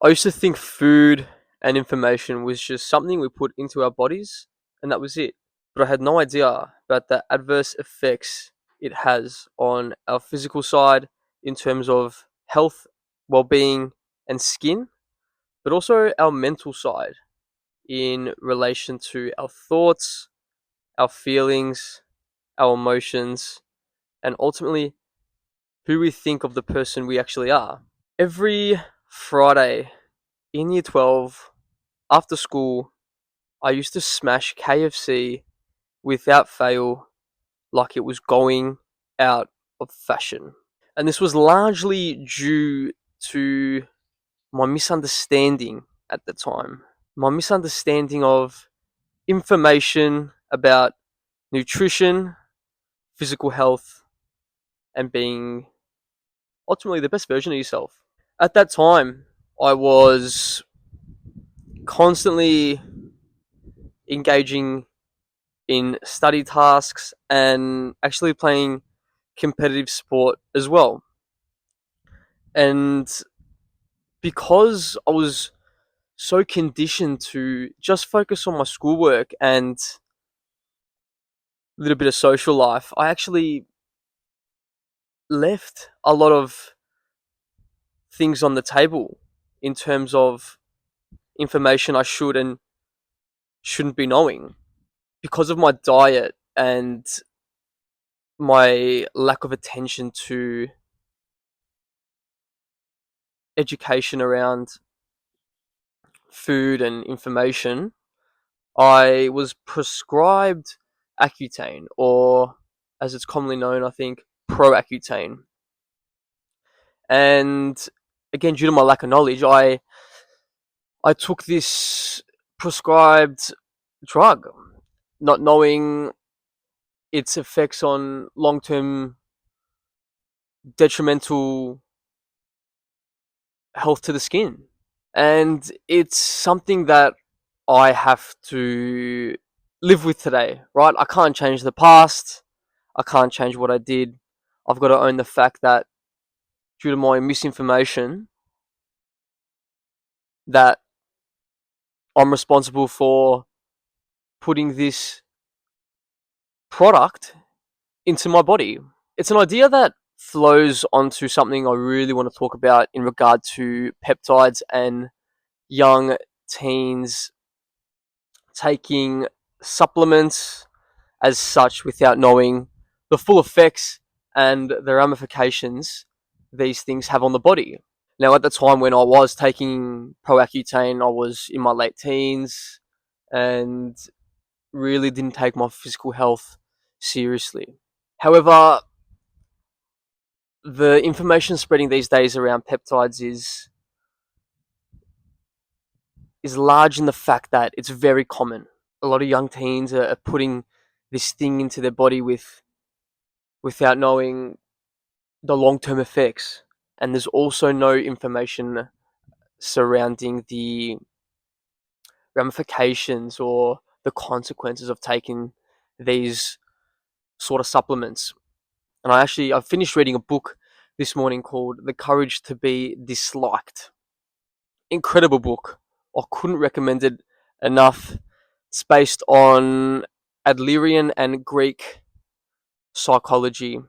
I used to think food and information was just something we put into our bodies and that was it. But I had no idea about the adverse effects it has on our physical side in terms of health, well being, and skin, but also our mental side in relation to our thoughts, our feelings, our emotions, and ultimately who we think of the person we actually are. Every Friday in year 12, after school, I used to smash KFC without fail like it was going out of fashion. And this was largely due to my misunderstanding at the time. My misunderstanding of information about nutrition, physical health, and being ultimately the best version of yourself. At that time, I was constantly engaging in study tasks and actually playing competitive sport as well. And because I was so conditioned to just focus on my schoolwork and a little bit of social life, I actually left a lot of things on the table in terms of information I should and shouldn't be knowing. Because of my diet and my lack of attention to education around food and information, I was prescribed Accutane, or as it's commonly known, I think, Pro-Accutane. And again, due to my lack of knowledge, I took this prescribed drug, not knowing its effects on long term detrimental health to the skin. And it's something that I have to live with today, right? I can't change the past. I can't change what I did. I've got to own the fact that due to my misinformation, that I'm responsible for putting this product into my body. It's an idea that flows onto something I really want to talk about in regard to peptides and young teens taking supplements as such without knowing the full effects and the ramifications these things have on the body. Now, at the time when I was taking Proaccutane, I was in my late teens and really didn't take my physical health seriously. However, the information spreading these days around peptides is large in the fact that it's very common. A lot of young teens are putting this thing into their body without knowing the long term effects. And there's also no information surrounding the ramifications or the consequences of taking these sort of supplements. And I finished reading a book this morning called The Courage to Be Disliked. Incredible book. I couldn't recommend it enough. It's based on Adlerian and Greek psychology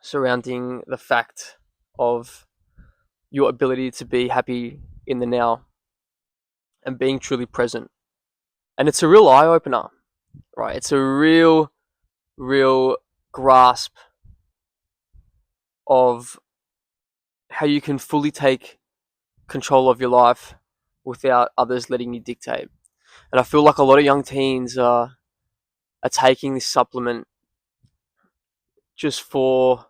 surrounding the fact of your ability to be happy in the now and being truly present. And it's a real eye opener, right? It's a real grasp of how you can fully take control of your life without others letting you dictate. And I feel like a lot of young teens are taking this supplement just for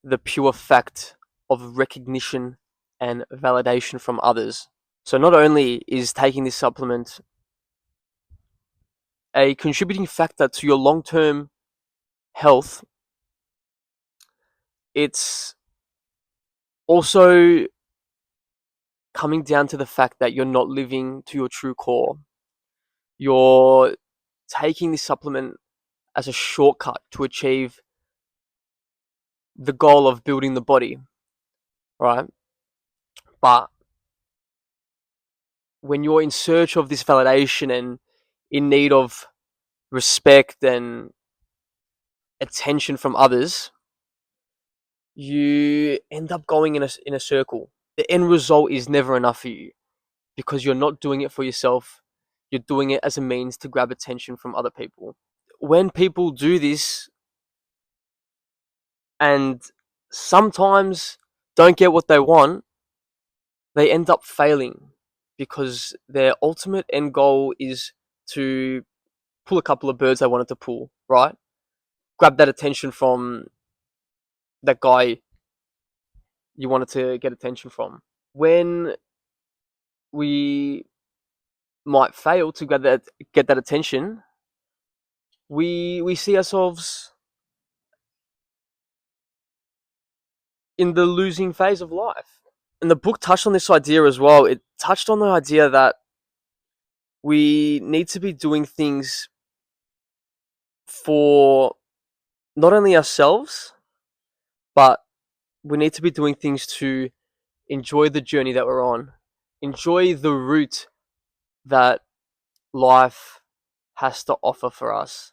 the pure fact of recognition and validation from others. So not only is taking this supplement a contributing factor to your long-term health, it's also coming down to the fact that you're not living to your true core. You're taking this supplement as a shortcut to achieve the goal of building the body, right? But when you're in search of this validation and in need of respect and attention from others, you end up going in a circle. The end result is never enough for you because you're not doing it for yourself. You're doing it as a means to grab attention from other people. When people do this and sometimes don't get what they want, they end up failing because their ultimate end goal is to pull a couple of birds they wanted to pull, right? Grab that attention from that guy you wanted to get attention from. When we might fail to get that attention, we see ourselves in the losing phase of life. And the book touched on this idea as well. It touched on the idea that we need to be doing things for not only ourselves, but we need to be doing things to enjoy the journey that we're on, enjoy the route that life has to offer for us,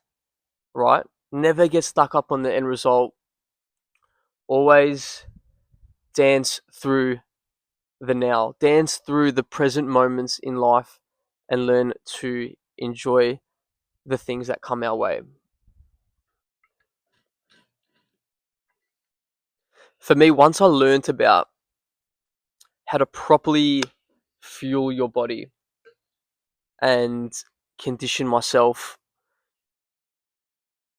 right? Never get stuck up on the end result. Always dance through the now, dance through the present moments in life, and learn to enjoy the things that come our way. For me, once I learned about how to properly fuel your body and condition myself,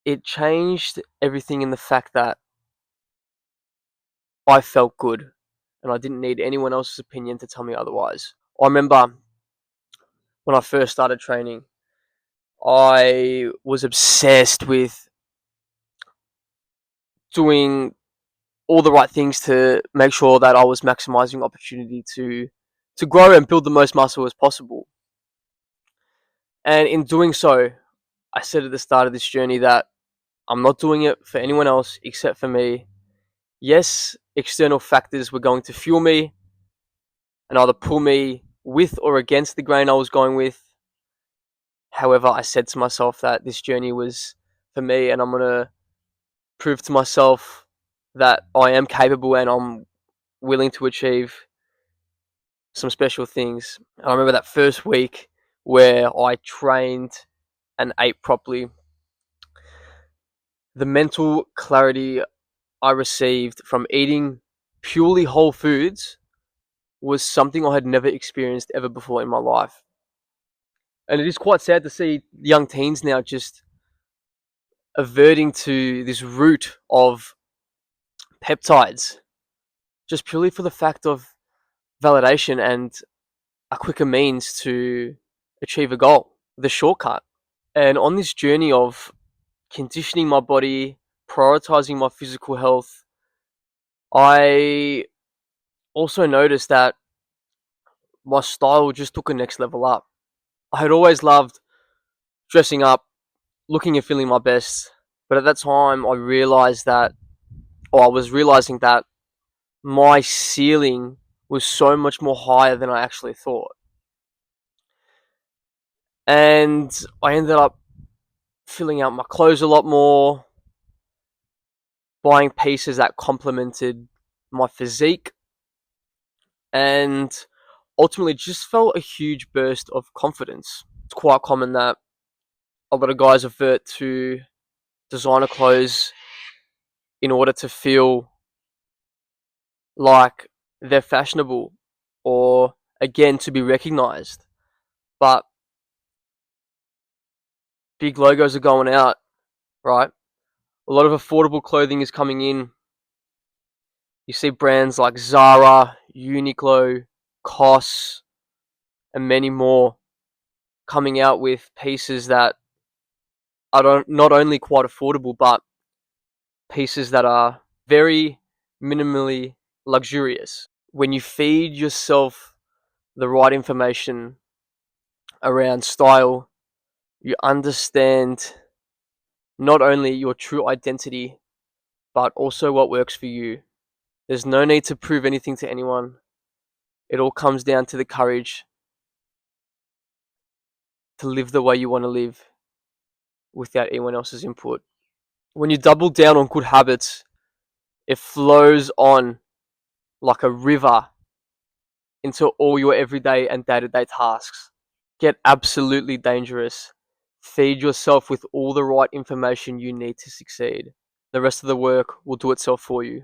it changed everything in the fact that I felt good and I didn't need anyone else's opinion to tell me otherwise. I remember when I first started training, I was obsessed with doing all the right things to make sure that I was maximizing opportunity to grow and build the most muscle as possible. And in doing so, I said at the start of this journey that I'm not doing it for anyone else except for me. Yes, external factors were going to fuel me and either pull me with or against the grain I was going with. However, I said to myself that this journey was for me and I'm going to prove to myself that I am capable and I'm willing to achieve some special things. I remember that first week where I trained and ate properly. The mental clarity I received from eating purely whole foods was something I had never experienced ever before in my life. And it is quite sad to see young teens now just averting to this route of peptides just purely for the fact of validation and a quicker means to achieve a goal, the shortcut. And on this journey of conditioning my body, prioritizing my physical health, I also noticed that my style just took a next level up. I had always loved dressing up, looking and feeling my best, but at that time I realized that, or I was realizing that my ceiling was so much more higher than I actually thought. And I ended up filling out my clothes a lot more, buying pieces that complemented my physique, and ultimately just felt a huge burst of confidence. It's quite common that a lot of guys revert to designer clothes in order to feel like they're fashionable or again to be recognized. But big logos are going out, right? A lot of affordable clothing is coming in. You see brands like Zara, Uniqlo, COS, and many more coming out with pieces that are not only quite affordable, but pieces that are very minimally luxurious. When you feed yourself the right information around style, you understand not only your true identity, but also what works for you. There's no need to prove anything to anyone. It all comes down to the courage to live the way you want to live without anyone else's input. When you double down on good habits, it flows on like a river into all your everyday and day to day tasks. Get absolutely dangerous. Feed yourself with all the right information you need to succeed. The rest of the work will do itself for you.